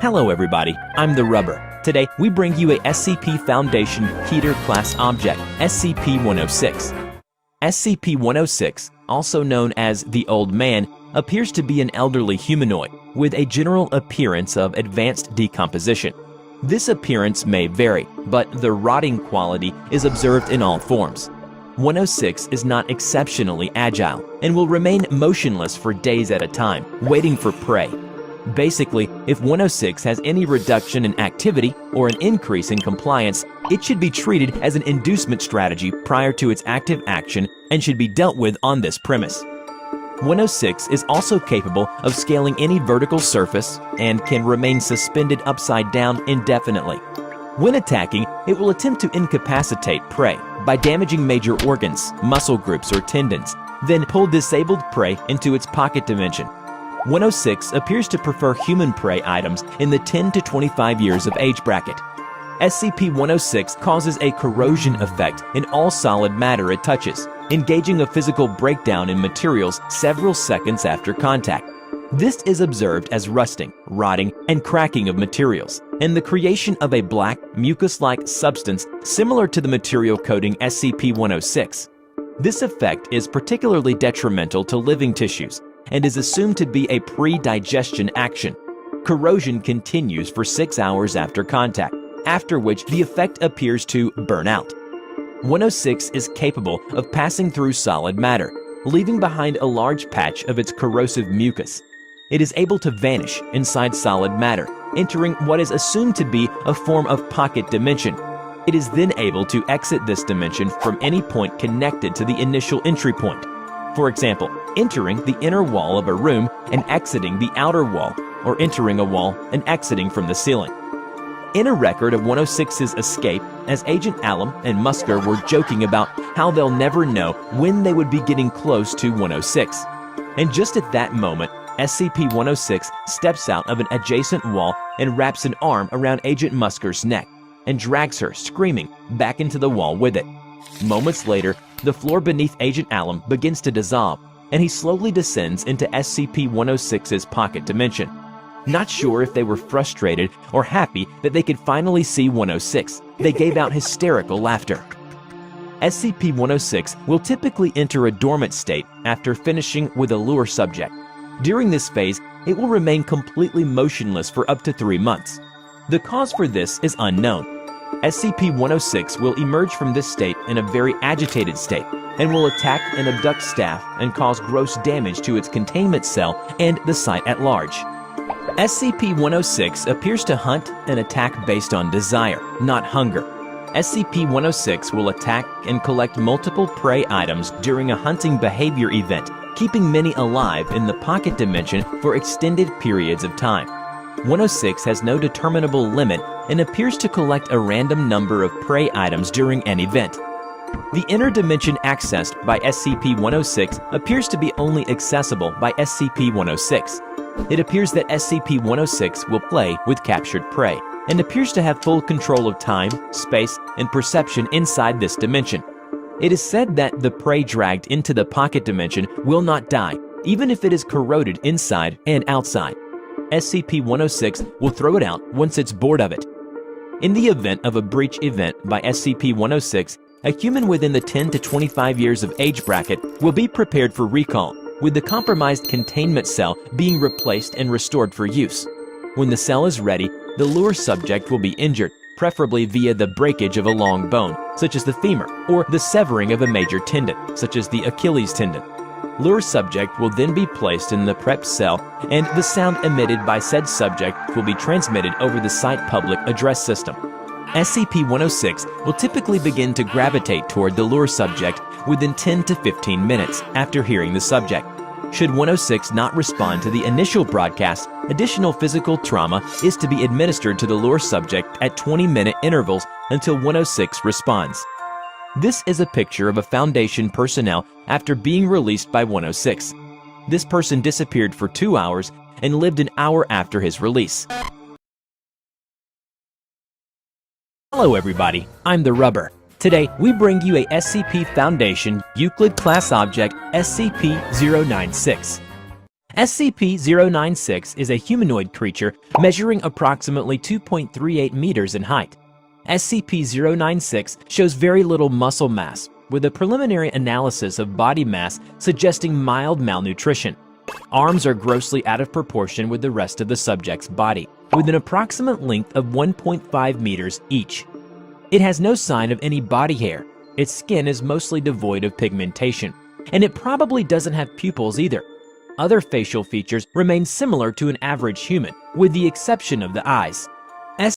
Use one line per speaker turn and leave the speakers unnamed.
Hello everybody, I'm the Rubber. Today we bring you a SCP Foundation Heater Class Object, SCP-106. SCP-106, also known as the Old Man, appears to be an elderly humanoid with a general appearance of advanced decomposition. This appearance may vary, but the rotting quality is observed in all forms. 106 is not exceptionally agile and will remain motionless for days at a time, waiting for prey. Basically, if 106 has any reduction in activity or an increase in compliance, it should be treated as an inducement strategy prior to its active action and should be dealt with on this premise. 106 is also capable of scaling any vertical surface and can remain suspended upside down indefinitely. When attacking, it will attempt to incapacitate prey by damaging major organs, muscle groups, or tendons, then pull disabled prey into its pocket dimension. 106 appears to prefer human prey items in the 10 to 25 years of age bracket. SCP-106 causes a corrosion effect in all solid matter it touches, engaging a physical breakdown in materials several seconds after contact. This is observed as rusting, rotting, and cracking of materials, and the creation of a black, mucus-like substance similar to the material coating SCP-106. This effect is particularly detrimental to living tissues, and is assumed to be a pre-digestion action. Corrosion continues for 6 hours after contact, after which the effect appears to burn out. 106 is capable of passing through solid matter, leaving behind a large patch of its corrosive mucus. It is able to vanish inside solid matter, entering what is assumed to be a form of pocket dimension. It is then able to exit this dimension from any point connected to the initial entry point. For example, entering the inner wall of a room and exiting the outer wall, or entering a wall and exiting from the ceiling. In a record of 106's escape, as Agent Alum and Musker were joking about how they'll never know when they would be getting close to 106. And just at that moment, SCP-106 steps out of an adjacent wall and wraps an arm around Agent Musker's neck and drags her, screaming, back into the wall with it. Moments later, the floor beneath Agent Alum begins to dissolve, and he slowly descends into SCP-106's pocket dimension. Not sure if they were frustrated or happy that they could finally see 106, they gave out hysterical laughter. SCP-106 will typically enter a dormant state after finishing with a lure subject. During this phase, it will remain completely motionless for up to 3 months. The cause for this is unknown. SCP-106 will emerge from this state in a very agitated state and will attack and abduct staff and cause gross damage to its containment cell and the site at large. SCP-106 appears to hunt and attack based on desire, not hunger. SCP-106 will attack and collect multiple prey items during a hunting behavior event, keeping many alive in the pocket dimension for extended periods of time. 106 has no determinable limit and appears to collect a random number of prey items during an event. The inner dimension accessed by SCP-106 appears to be only accessible by SCP-106. It appears that SCP-106 will play with captured prey and appears to have full control of time, space, and perception inside this dimension. It is said that the prey dragged into the pocket dimension will not die, even if it is corroded inside and outside. SCP-106 will throw it out once it's bored of it. In the event of a breach event by SCP-106, a human within the 10 to 25 years of age bracket will be prepared for recall, with the compromised containment cell being replaced and restored for use. When the cell is ready, the lure subject will be injured, preferably via the breakage of a long bone, such as the femur, or the severing of a major tendon, such as the Achilles tendon. Lure subject will then be placed in the prepped cell, and the sound emitted by said subject will be transmitted over the site public address system. SCP-106 will typically begin to gravitate toward the lure subject within 10 to 15 minutes after hearing the subject. Should 106 not respond to the initial broadcast, additional physical trauma is to be administered to the lure subject at 20-minute intervals until 106 responds. This is a picture of a Foundation personnel after being released by 106. This person disappeared for 2 hours and lived an hour after his release. Hello everybody, I'm the Rubber. Today, we bring you a SCP Foundation Euclid Class Object SCP-096. SCP-096 is a humanoid creature measuring approximately 2.38 meters in height. SCP-096 shows very little muscle mass, with a preliminary analysis of body mass suggesting mild malnutrition. Arms are grossly out of proportion with the rest of the subject's body, with an approximate length of 1.5 meters each. It has no sign of any body hair, its skin is mostly devoid of pigmentation, and it probably doesn't have pupils either. Other facial features remain similar to an average human, with the exception of the eyes.